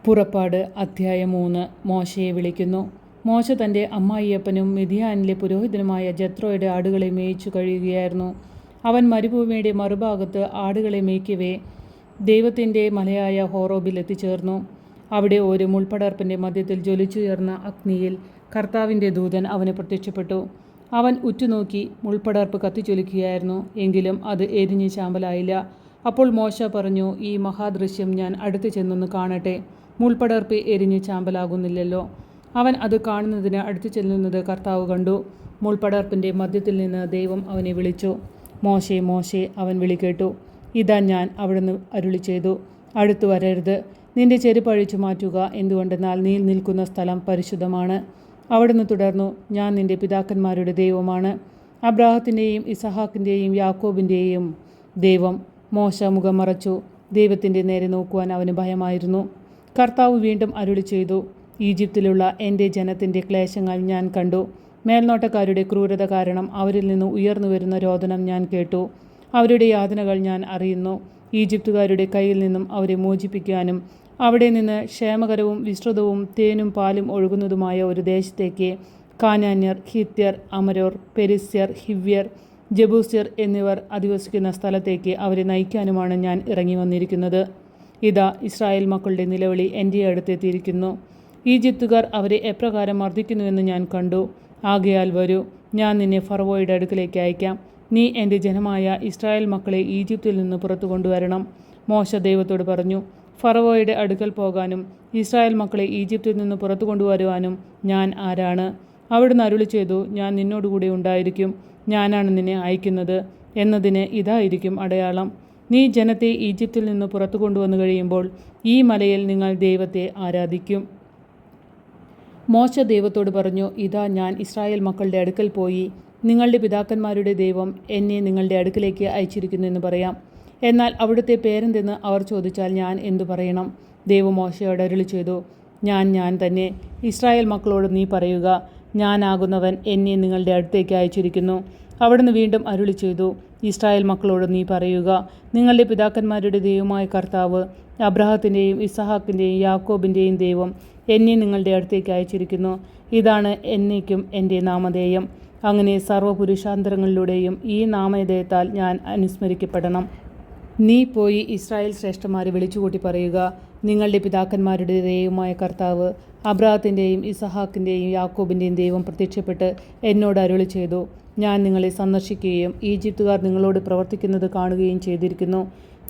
പുറപ്പാട് അധ്യായം 3. മോശയെ വിളിക്കുന്നു. മോശ തൻ്റെ അമ്മായിയപ്പനും മിദ്യാനിലെ പുരോഹിതനുമായ ജത്രോയുടെ ആടുകളെ മേയിച്ചു കഴിയുകയായിരുന്നു. അവൻ മരുഭൂമിയുടെ മറുഭാഗത്ത് ആടുകളെ മേയ്ക്കവേ ദൈവത്തിൻ്റെ മലയായ ഹോറോബിൽ എത്തിച്ചേർന്നു. അവിടെ ഒരു മുൾപടർപ്പിൻ്റെ മധ്യത്തിൽ ജ്വലിച്ചുയർന്ന അഗ്നിയിൽ കർത്താവിൻ്റെ ദൂതൻ അവന് പ്രത്യക്ഷപ്പെട്ടു. അവൻ ഉറ്റുനോക്കി, മുൾപടർപ്പ് കത്തിജ്വലിക്കുകയായിരുന്നു, എങ്കിലും അത് എരിഞ്ഞ് ചാമ്പലായില്ല. അപ്പോൾ മോശ പറഞ്ഞു, ഈ മഹാദൃശ്യം ഞാൻ അടുത്ത് ചെന്നൊന്ന് കാണട്ടെ. മുൾപടർപ്പ് എരിഞ്ഞ് ചാമ്പലാകുന്നില്ലല്ലോ. അവൻ അത് കാണുന്നതിന് അടുത്ത് ചെല്ലുന്നത് കർത്താവ് കണ്ടു. മുൾപടർപ്പിൻ്റെ മധ്യത്തിൽ നിന്ന് ദൈവം അവനെ വിളിച്ചു. മോശേ, മോശേ, അവൻ വിളികേട്ടു. ഇതാ ഞാൻ, അവിടുന്ന് അരുളി ചെയ്തു, അടുത്തു വരരുത്. നിന്റെ ചെരുപ്പ് അഴിച്ചു മാറ്റുക, എന്തുകൊണ്ടെന്നാൽ നീ നിൽക്കുന്ന സ്ഥലം പരിശുദ്ധമാണ്. അവിടുന്ന് തുടർന്നു, ഞാൻ നിന്റെ പിതാക്കന്മാരുടെ ദൈവമാണ്, അബ്രാഹത്തിൻ്റെയും ഇസഹാക്കിൻ്റെയും യാക്കോബിൻ്റെയും ദൈവം. മോശ മുഖം മറച്ചു. ദൈവത്തിൻ്റെ നേരെ നോക്കുവാൻ അവന് ഭയമായിരുന്നു. കർത്താവ് വീണ്ടും അരുളി ചെയ്തു, ഈജിപ്തിലുള്ള എൻ്റെ ജനത്തിൻ്റെ ക്ലേശങ്ങൾ ഞാൻ കണ്ടു. മേൽനോട്ടക്കാരുടെ ക്രൂരത കാരണം അവരിൽ നിന്ന് ഉയർന്നു വരുന്ന രോദനം ഞാൻ കേട്ടു. അവരുടെ യാതനകൾ ഞാൻ അറിയുന്നു. ഈജിപ്തുകാരുടെ കയ്യിൽ നിന്നും അവരെ മോചിപ്പിക്കാനും അവിടെ നിന്ന് ക്ഷേമകരവും വിശ്രുതവും തേനും പാലും ഒഴുകുന്നതുമായ ഒരു ദേശത്തേക്ക് കാനാന്യർ, ഹിത്യർ, അമരോർ, പെരിസ്യർ, ഹിവ്യർ, ജബൂസ്യർ എന്നിവർ അധിവസിക്കുന്ന സ്ഥലത്തേക്ക് അവരെ നയിക്കാനുമാണ് ഞാൻ ഇറങ്ങി വന്നിരിക്കുന്നത്. ഇതാ, ഇസ്രായേൽ മക്കളുടെ നിലവിളി എൻ്റെ അടുത്തെത്തിയിരിക്കുന്നു. ഈജിപ്തുകാർ അവരെ എപ്രകാരം മർദ്ദിക്കുന്നുവെന്ന് ഞാൻ കണ്ടു. ആകയാൽ വരൂ, ഞാൻ നിന്നെ ഫറവോയുടെ അടുക്കലേക്ക് അയക്കാം. നീ എൻ്റെ ജനമായ ഇസ്രായേൽ മക്കളെ ഈജിപ്തിൽ നിന്ന് പുറത്തു കൊണ്ടുവരണം. മോശ ദൈവത്തോട് പറഞ്ഞു, ഫറവോയുടെ അടുക്കൽ പോകാനും ഇസ്രായേൽ മക്കളെ ഈജിപ്തിൽ നിന്ന് പുറത്തു കൊണ്ടുവരുവാനും ഞാൻ ആരാണ്? അവിടുന്ന് അരുളി ചെയ്തു, ഞാൻ നിന്നോടുകൂടെ ഉണ്ടായിരിക്കും, ഞാനാണ് നിന്നെ അയക്കുന്നത് എന്നതിന് ഇതായിരിക്കും അടയാളം. നീ ജനത്തെ ഈജിപ്തിൽ നിന്ന് പുറത്തു കൊണ്ടുവന്നു കഴിയുമ്പോൾ ഈ മലയിൽ നിങ്ങൾ ദൈവത്തെ ആരാധിക്കും. മോശ ദൈവത്തോട് പറഞ്ഞു, ഇതാ ഞാൻ ഇസ്രായേൽ മക്കളുടെ അടുക്കൽ പോയി നിങ്ങളുടെ പിതാക്കന്മാരുടെ ദൈവം എന്നെ നിങ്ങളുടെ അടുക്കലേക്ക് അയച്ചിരിക്കുന്നു എന്ന് പറയാം. എന്നാൽ അവിടുത്തെ പേരെന്തെന്ന് അവർ ചോദിച്ചാൽ ഞാൻ എന്തു പറയണം? ദൈവം മോശയോട് അരുളി ചെയ്തു, ഞാൻ തന്നെ. ഇസ്രായേൽ മക്കളോട് നീ പറയുക, ഞാനാകുന്നവൻ എന്നെ നിങ്ങളുടെ അടുത്തേക്ക് അയച്ചിരിക്കുന്നു. അവിടുന്ന് വീണ്ടും അരുളി ചെയ്തു, ഇസ്രായേൽ മക്കളോട് നീ പറയുക, നിങ്ങളുടെ പിതാക്കന്മാരുടെ ദൈവമായ കർത്താവ്, അബ്രാഹത്തിൻ്റെയും ഇസഹാക്കിൻ്റെയും യാക്കോബിൻ്റെയും ദൈവം എന്നെ നിങ്ങളുടെ അടുത്തേക്ക് അയച്ചിരിക്കുന്നു. ഇതാണ് എന്നേക്കും എൻ്റെ നാമധേയം. അങ്ങനെ സർവ്വപുരുഷാന്തരങ്ങളിലൂടെയും ഈ നാമധേയത്താൽ ഞാൻ അനുസ്മരിക്കപ്പെടണം. നീ പോയി ഇസ്രായേൽ ശ്രേഷ്ഠന്മാരെ വിളിച്ചുകൂട്ടി പറയുക, നിങ്ങളുടെ പിതാക്കന്മാരുടെ ദൈവമായ കർത്താവ്, അബ്രാഹത്തിൻ്റെയും ഇസഹാക്കിൻ്റെയും യാക്കോബിൻ്റെയും ദൈവം പ്രത്യക്ഷപ്പെട്ട് എന്നോട് അരുളി ചെയ്തു, ഞാൻ നിങ്ങളെ സന്ദർശിക്കുകയും ഈജിപ്തുകാർ നിങ്ങളോട് പ്രവർത്തിക്കുന്നത് കാണുകയും ചെയ്തിരിക്കുന്നു.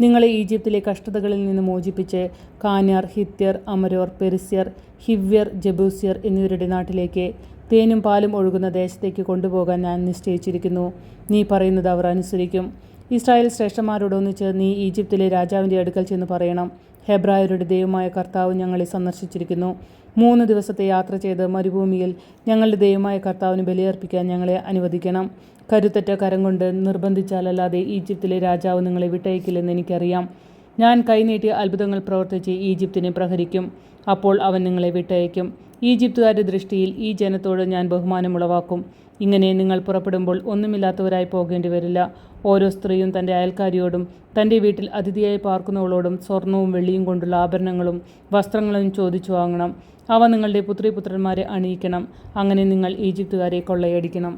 നിങ്ങളെ ഈജിപ്തിലെ കഷ്ടതകളിൽ നിന്ന് മോചിപ്പിച്ച് കാനാർ, ഹിത്യർ, അമരോർ, പെരിസ്യർ, ഹിവ്യർ, ജബൂസ്യർ എന്നിവരുടെ നാട്ടിലേക്ക് തേനും പാലും ഒഴുകുന്ന ദേശത്തേക്ക് കൊണ്ടുപോകാൻ ഞാൻ നിശ്ചയിച്ചിരിക്കുന്നു. നീ പറയുന്നത് അവർ അനുസരിക്കും. ഇസ്രായേൽ ശ്രേഷ്ഠന്മാരോടൊന്നിച്ച് നീ ഈജിപ്തിലെ രാജാവിൻ്റെ അടുക്കൽ ചെന്ന് പറയണം, ഹെബ്രായരുടെ ദൈവമായ കർത്താവ് ഞങ്ങളെ സന്ദർശിച്ചിരിക്കുന്നു. 3 ദിവസത്തെ യാത്ര ചെയ്ത് മരുഭൂമിയിൽ ഞങ്ങളുടെ ദൈവമായ കർത്താവിന് ബലിയർപ്പിക്കാൻ ഞങ്ങളെ അനുവദിക്കണം. കരുത്തറ്റ കരം കൊണ്ട് നിർബന്ധിച്ചാലല്ലാതെ ഈജിപ്തിലെ രാജാവ് നിങ്ങളെ വിട്ടയക്കില്ലെന്ന് എനിക്കറിയാം. ഞാൻ കൈനീട്ടി അത്ഭുതങ്ങൾ പ്രവർത്തിച്ച് ഈജിപ്തിനെ പ്രഹരിക്കും. അപ്പോൾ അവൻ നിങ്ങളെ വിട്ടയക്കും. ഈജിപ്തുകാരുടെ ദൃഷ്ടിയിൽ ഈ ജനത്തോട് ഞാൻ ബഹുമാനം ഉളവാക്കും. ഇങ്ങനെ നിങ്ങൾ പുറപ്പെടുമ്പോൾ ഒന്നുമില്ലാത്തവരായി പോകേണ്ടി വരില്ല. ഓരോ സ്ത്രീയും തൻ്റെ അയൽക്കാരിയോടും തൻ്റെ വീട്ടിൽ അതിഥിയായി പാർക്കുന്നവളോടും സ്വർണവും വെള്ളിയും കൊണ്ടുള്ള ആഭരണങ്ങളും വസ്ത്രങ്ങളും ചോദിച്ചു വാങ്ങണം. അവ നിങ്ങളുടെ പുത്രീപുത്രന്മാരെ അണിയിക്കണം. അങ്ങനെ നിങ്ങൾ ഈജിപ്തുകാരെ കൊള്ളയടിക്കണം.